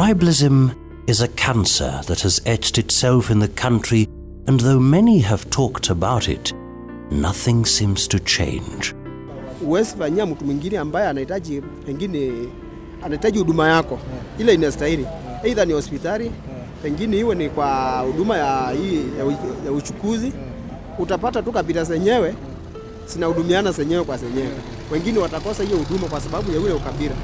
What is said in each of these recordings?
Tribalism is a cancer that has etched itself in the country, and though many have talked about it, nothing seems to change. Huwezi fanyia mtu mwingine ambaye anahitaji pengine anahitaji huduma yako ile inastahili, either ni hospitali, pengine iwe ni kwa huduma ya uchukuzi, utapata tu kabila zenyewe zinahudumiana zenyewe kwa zenyewe. Wengine watakosa hiyo huduma kwa sababu ya ule ukabila.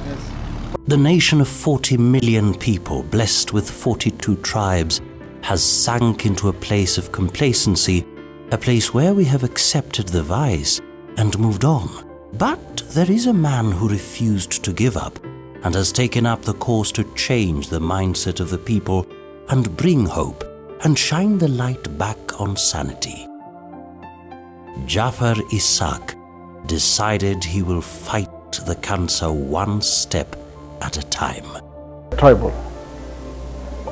The nation of 40 million people, blessed with 42 tribes, has sunk into a place of complacency, a place where we have accepted the vice and moved on. But there is a man who refused to give up and has taken up the course to change the mindset of the people and bring hope and shine the light back on sanity. Jafar Isaaq decided he will fight the cancer one step at a time. Tribal,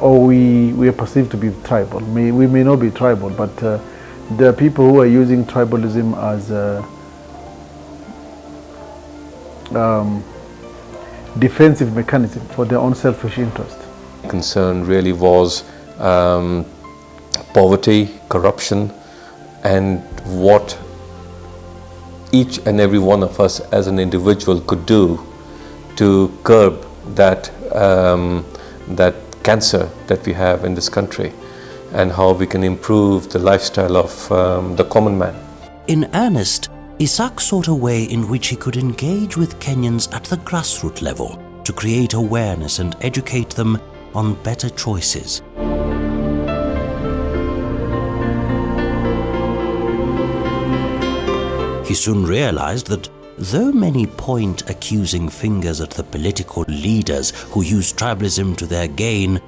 or we are perceived to be tribal. We may not be tribal, but there are people who are using tribalism as a defensive mechanism for their own selfish interest. Concern really was poverty, corruption, and what each and every one of us as an individual could do to curb that cancer that we have in this country, and how we can improve the lifestyle of the common man. In earnest, Isaaq sought a way in which he could engage with Kenyans at the grassroots level to create awareness and educate them on better choices. He soon realized that though many point accusing fingers at the political leaders who use tribalism to their gain,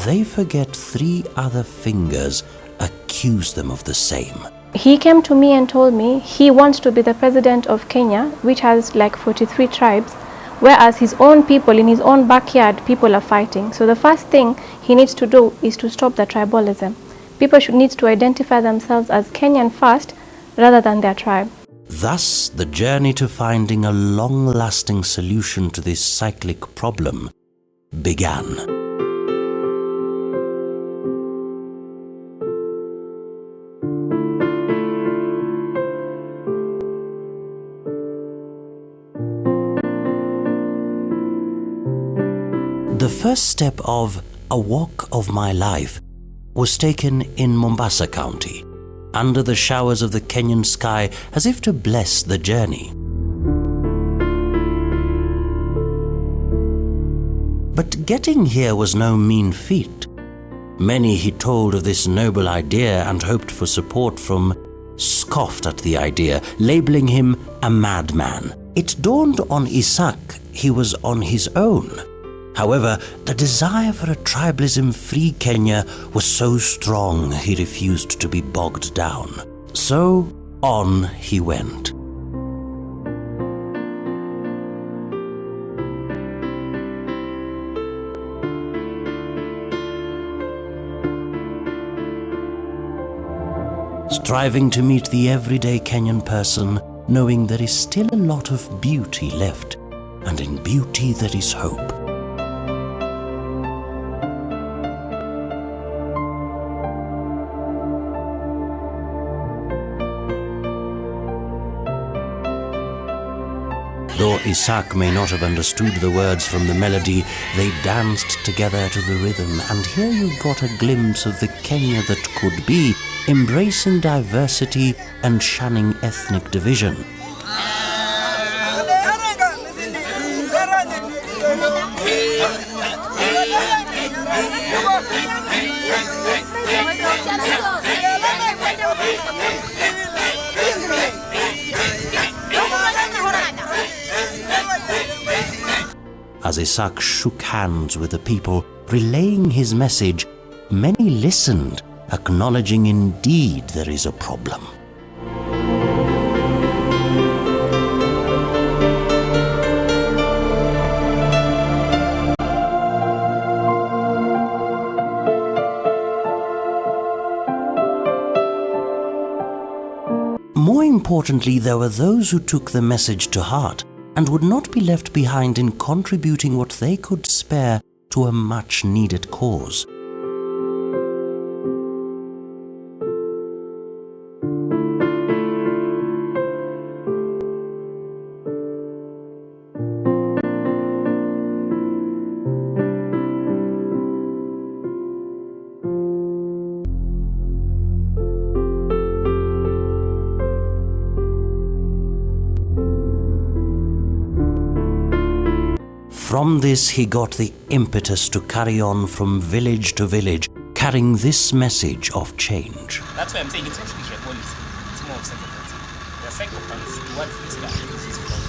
they forget 3 other fingers accuse them of the same. He came to me and told me he wants to be the president of Kenya, which has like 43 tribes, whereas his own people in his own backyard, people are fighting. So the first thing he needs to do is to stop the tribalism. People need to identify themselves as Kenyan first rather than their tribe. Thus, the journey to finding a long-lasting solution to this cyclic problem began. The first step of A Walk of My Life was taken in Mombasa County, under the showers of the Kenyan sky, as if to bless the journey. But getting here was no mean feat. Many, he told of this noble idea and hoped for support from, scoffed at the idea, labeling him a madman. It dawned on Isaaq he was on his own. However, the desire for a tribalism-free Kenya was so strong he refused to be bogged down. So on he went. Striving to meet the everyday Kenyan person, knowing there is still a lot of beauty left, and in beauty there is hope. Though Isaaq may not have understood the words from the melody, they danced together to the rhythm, and here you got a glimpse of the Kenya that could be, embracing diversity and shunning ethnic division. As Isaaq shook hands with the people, relaying his message, many listened, acknowledging indeed there is a problem. More importantly, there were those who took the message to heart and would not be left behind in contributing what they could spare to a much-needed cause. From this he got the impetus to carry on from village to village, carrying this message of change. That's why I'm saying it's not really a policy. It's more of sycophants. The sycophants towards this guy because he's from.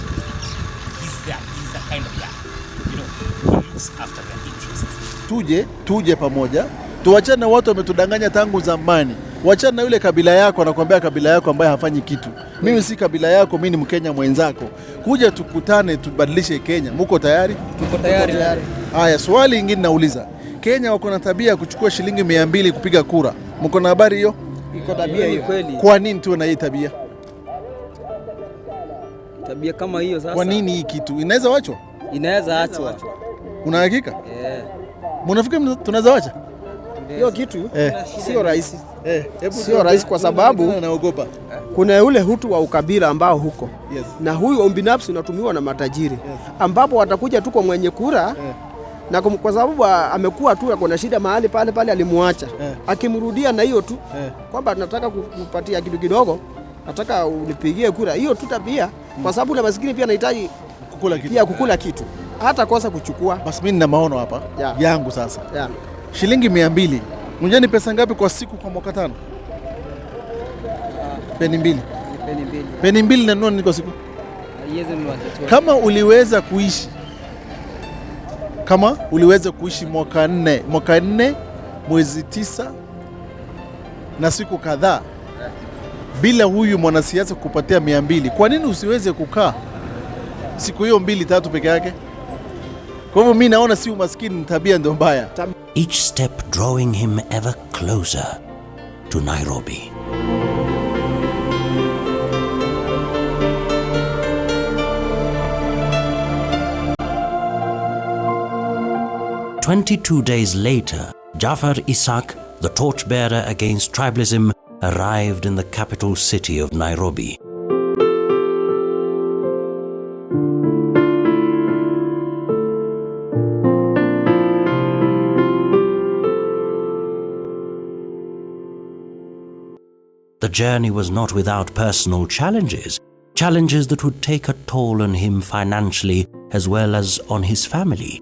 He's the kind of guy. You know, he looks after their interests. Tuje pamoja. Tuachane watu wametudanganya tangu zamani. Wachana na yule kabila yako, anakuambia kabila yako ambaye hafanyi kitu. Mimi si kabila yako, mimi ni Mkenya mwenzako. Kuja tukutane tubadilishe Kenya. Muko tayari? Tuko tayari. Haya, swali lingine nauliza. Kenya wako na tabia kuchukua shilingi 200 kupiga kura. Mko na habari hiyo? Iko tabia hiyo. Kwa nini tuwe na hii tabia? Tabia kama hiyo sasa. Kwa nini hii kitu? Inaweza wachwa? Inaweza achwa. Una hakika? Mnafikiri tunaweza wacha? Hiyo kitu sio rahisi. Sio rahisi kwa sababu naogopa. Kuna ule hutu wa ukabila ambao huko. Yes. Na huyu binafsi unatumiwa na matajiri. Ambapo watakuja tuko mwenye kura. Na kwa sababu amekuwa tu ako na shida mahali pale alimuacha. Akimrudia na hiyo tu kwamba nataka kukupatia kitu kidogo, nataka unipigie kura. Hiyo tu tabia kwa sababu na maskini pia anahitaji kukula kitu. Hata kosa kuchukua. Basi mimi nina maono hapa yangu sasa. Shilingi 200. Unajua ni pesa ngapi kwa siku kwa mwaka 5? Peni mbili. Peni mbili na nini kwa siku? Kama uliweza kuishi mwaka 4 mwezi 9 na siku kadhaa bila huyu mwanasiasa kupatia 200, kwa nini usiweze kukaa siku hiyo 2-3 peke yake? Kwa hivyo mimi naona si umaskini, tabia ndio mbaya. Each step drawing him ever closer to Nairobi. "22 days later, Jafar Isaaq, the torchbearer against tribalism, arrived in the capital city of Nairobi. The journey was not without personal challenges that would take a toll on him financially as well as on his family.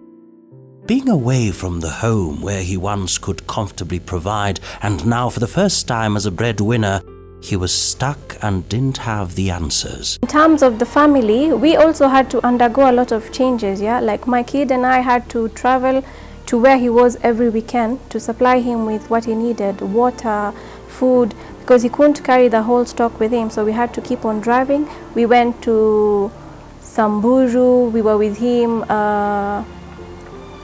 Being away from the home where he once could comfortably provide, and now for the first time as a breadwinner, he was stuck and didn't have the answers. In terms of the family, we also had to undergo a lot of changes, Like my kid and I had to travel to where he was every weekend to supply him with what he needed, water, food, because he couldn't carry the whole stock with him, so we had to keep on driving. We went to Samburu, we were with him,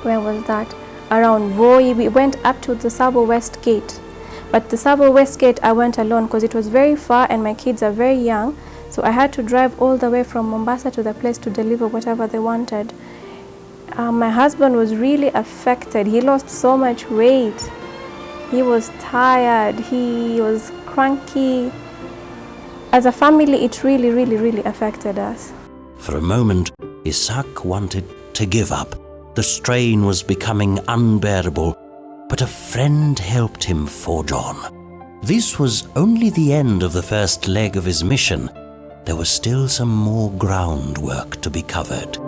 where was that? Around Voi. We went up to the Sabo West Gate. But the Sabo West Gate, I went alone because it was very far and my kids are very young. So I had to drive all the way from Mombasa to the place to deliver whatever they wanted. My husband was really affected. He lost so much weight. He was tired. He was cranky. As a family, it really, really, really affected us. For a moment, Isaaq wanted to give up. The strain was becoming unbearable, but a friend helped him forge on. This was only the end of the first leg of his mission. There was still some more groundwork to be covered.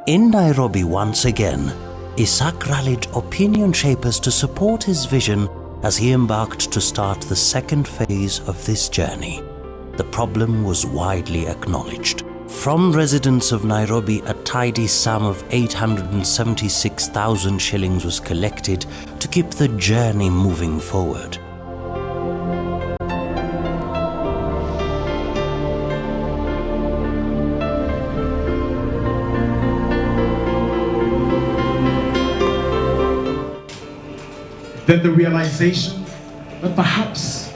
In Nairobi once again, Isaaq rallied opinion shapers to support his vision as he embarked to start the second phase of this journey. The problem was widely acknowledged. From residents of Nairobi, a tidy sum of 876,000 shillings was collected to keep the journey moving forward. then the realization that perhaps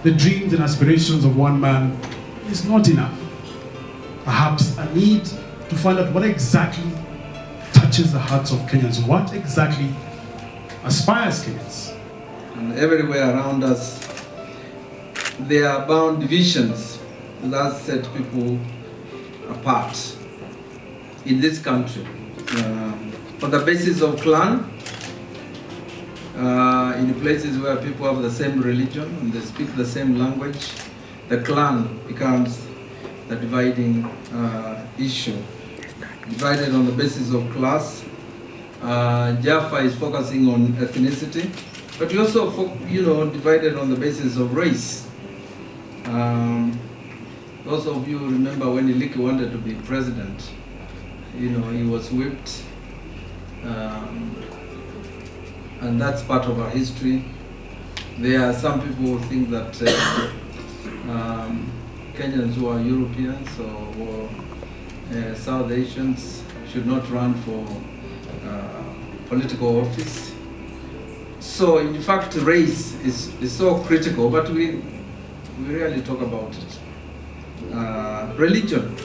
the dreams and aspirations of one man is not enough. Perhaps a need to find out what exactly touches the hearts of Kenyans, what exactly aspires Kenyans. And everywhere around us, there are bound divisions that set people apart in this country. On the basis of clan, in places where people have the same religion and they speak the same language, the clan becomes the dividing issue. Divided on the basis of class. Jaffa is focusing on ethnicity, but we also, divided on the basis of race. Those of you remember when Iliki wanted to be president, he was whipped, and that's part of our history. There are some people who think that Kenyans who are Europeans or South Asians should not run for political office. So in fact, race is so critical, but we rarely talk about it. Religion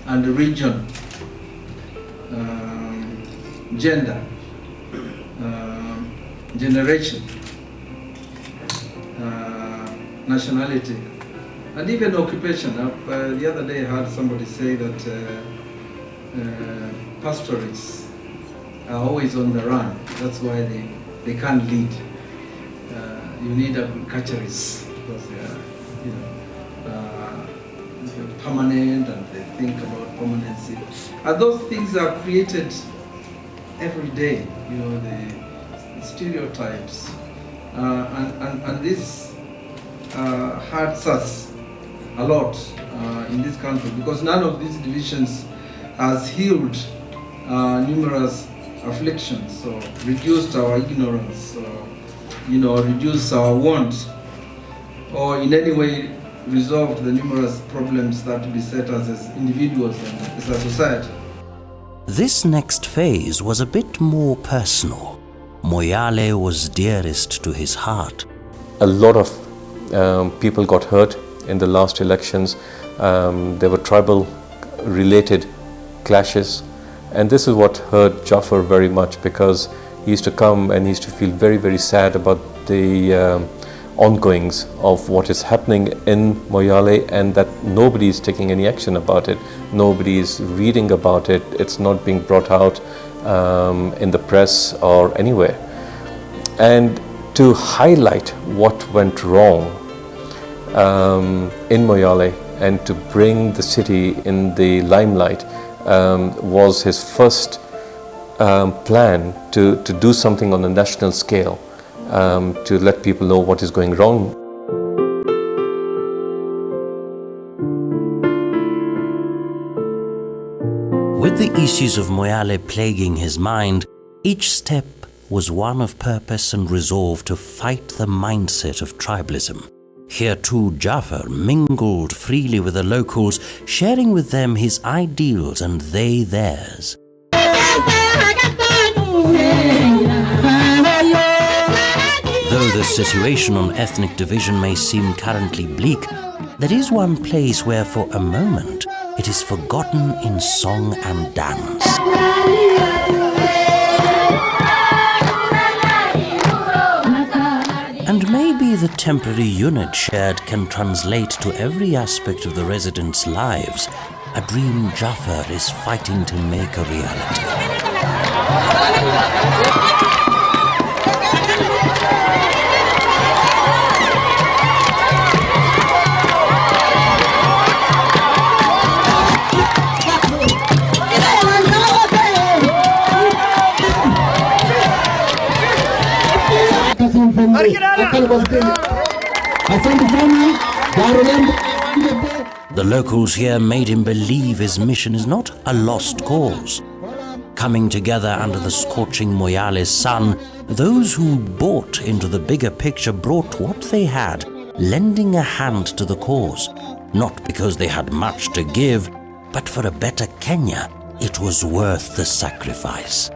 and region, gender, generation, nationality, and even occupation. The other day I heard somebody say that pastorists are always on the run. That's why they can't lead. You need agriculturists because they are, permanent and they think about permanency. And those things are created every day. The stereotypes, and this hurts us a lot in this country because none of these divisions has healed numerous afflictions, so reduced our ignorance, reduced our want, or in any way resolved the numerous problems that beset us as individuals and as a society. This next phase was a bit more personal. Moyale was dearest to his heart. A lot of people got hurt in the last elections. There were tribal-related clashes, and this is what hurt Jaffer very much because he used to come and he used to feel very, very sad about the ongoings of what is happening in Moyale and that nobody is taking any action about it. Nobody is reading about it. It's not being brought out in the press or anywhere. And to highlight what went wrong in Moyale and to bring the city in the limelight was his first plan to do something on a national scale, to let people know what is going wrong. With the issues of Moyale plaguing his mind, each step was one of purpose and resolve to fight the mindset of tribalism. Here too, Jaffer mingled freely with the locals, sharing with them his ideals and they theirs. Though the situation on ethnic division may seem currently bleak, there is one place where for a moment it is forgotten in song and dance. And maybe the temporary unit shared can translate to every aspect of the residents' lives, a dream Jaffer is fighting to make a reality. The locals here made him believe his mission is not a lost cause. Coming together under the scorching Moyale sun, those who bought into the bigger picture brought what they had, lending a hand to the cause, not because they had much to give, but for a better Kenya, it was worth the sacrifice.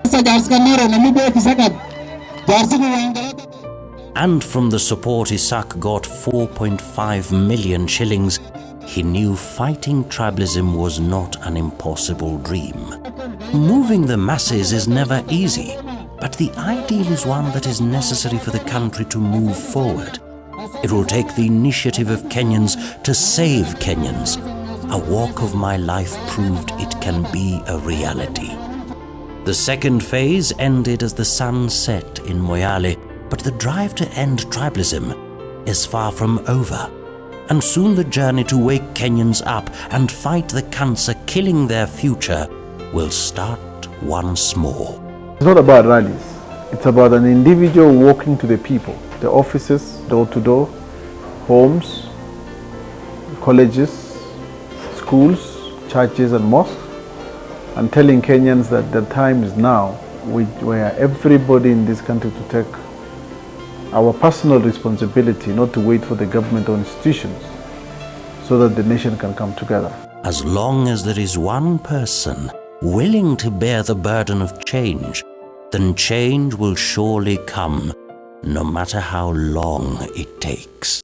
And from the support Isaac got 4.5 million shillings, he knew fighting tribalism was not an impossible dream. Moving the masses is never easy, but the ideal is one that is necessary for the country to move forward. It will take the initiative of Kenyans to save Kenyans. A walk of my life proved it can be a reality. The second phase ended as the sun set in Moyale, but the drive to end tribalism is far from over. And soon the journey to wake Kenyans up and fight the cancer killing their future will start once more. It's not about rallies. It's about an individual walking to the people, the offices, door to door, homes, colleges, schools, churches and mosques, and telling Kenyans that the time is now where everybody in this country to take our personal responsibility, not to wait for the government or institutions, so that the nation can come together. As long as there is one person willing to bear the burden of change, then change will surely come, no matter how long it takes.